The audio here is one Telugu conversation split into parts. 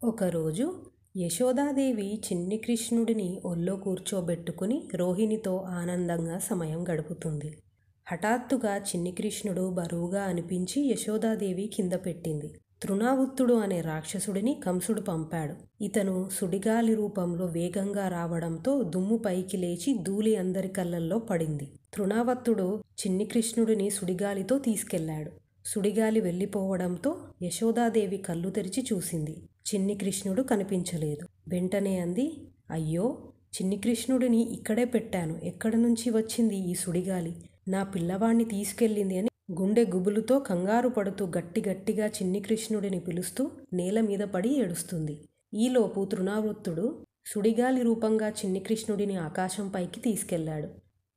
ఒకరోజు యశోదాదేవి చిన్ని కృష్ణుడిని ఒళ్ళో కూర్చోబెట్టుకుని రోహిణితో ఆనందంగా సమయం గడుపుతుంది. హఠాత్తుగా చిన్ని కృష్ణుడు బరువుగా అనిపించి యశోదాదేవి కింద పెట్టింది. తృణావుత్తుడు అనే రాక్షసుడిని కంసుడు పంపాడు. ఇతను సుడిగాలి రూపంలో వేగంగా రావడంతో దుమ్ము పైకి లేచి ధూళి అందరి కళ్ళల్లో పడింది. తృణావత్తుడు చిన్ని కృష్ణుడిని సుడిగాలితో తీసుకెళ్లాడు. సుడిగాలి వెళ్ళిపోవడంతో యశోదాదేవి కళ్ళు తెరిచి చూసింది. చిన్ని కృష్ణుడు కనిపించలేదు. వెంటనే అంది, అయ్యో, చిన్ని కృష్ణుడిని ఇక్కడే పెట్టాను. ఎక్కడి నుంచి వచ్చింది ఈ సుడిగాలి? నా పిల్లవాణ్ణి తీసుకెళ్ళింది అని గుండె గుబులుతో కంగారు పడుతూ గట్టిగా చిన్ని కృష్ణుడిని పిలుస్తూ నేల మీద పడి ఏడుస్తుంది. ఈలోపు తృణావృత్తుడు సుడిగాలి రూపంగా చిన్ని కృష్ణుడిని ఆకాశం పైకి తీసుకెళ్లాడు.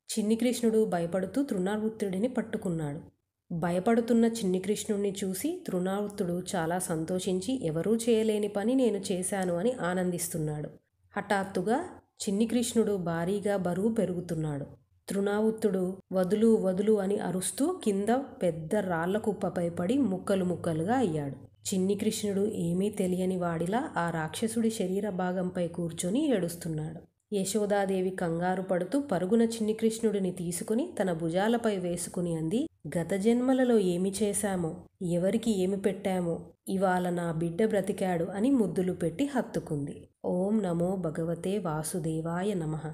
చిన్ని కృష్ణుడు భయపడుతూ తృణావృత్తుడిని పట్టుకున్నాడు. భయపడుతున్న చిన్ని కృష్ణుడిని చూసి తృణావృత్తుడు చాలా సంతోషించి ఎవరూ చేయలేని పని నేను చేశాను అని ఆనందిస్తున్నాడు. హఠాత్తుగా చిన్ని కృష్ణుడు భారీగా బరువు పెరుగుతున్నాడు. తృణావృత్తుడు వదులు వదులు అని అరుస్తూ కింద పెద్ద రాళ్ల కుప్పపై పడి ముక్కలు ముక్కలుగా అయ్యాడు. చిన్ని కృష్ణుడు ఏమీ తెలియని వాడిలా ఆ రాక్షసుడి శరీర భాగంపై కూర్చొని ఏడుస్తున్నాడు. యశోదాదేవి కంగారు పడుతూ పరుగున చిన్ని కృష్ణుడిని తీసుకుని తన భుజాలపై వేసుకుని అంది, గత జన్మలలో ఏమి చేశామో, ఎవరికి ఏమి పెట్టామో, ఇవాళ నా బిడ్డ బ్రతికాడు అని ముద్దులు పెట్టి హత్తుకుంది. ఓం నమో భగవతే వాసుదేవాయ నమః.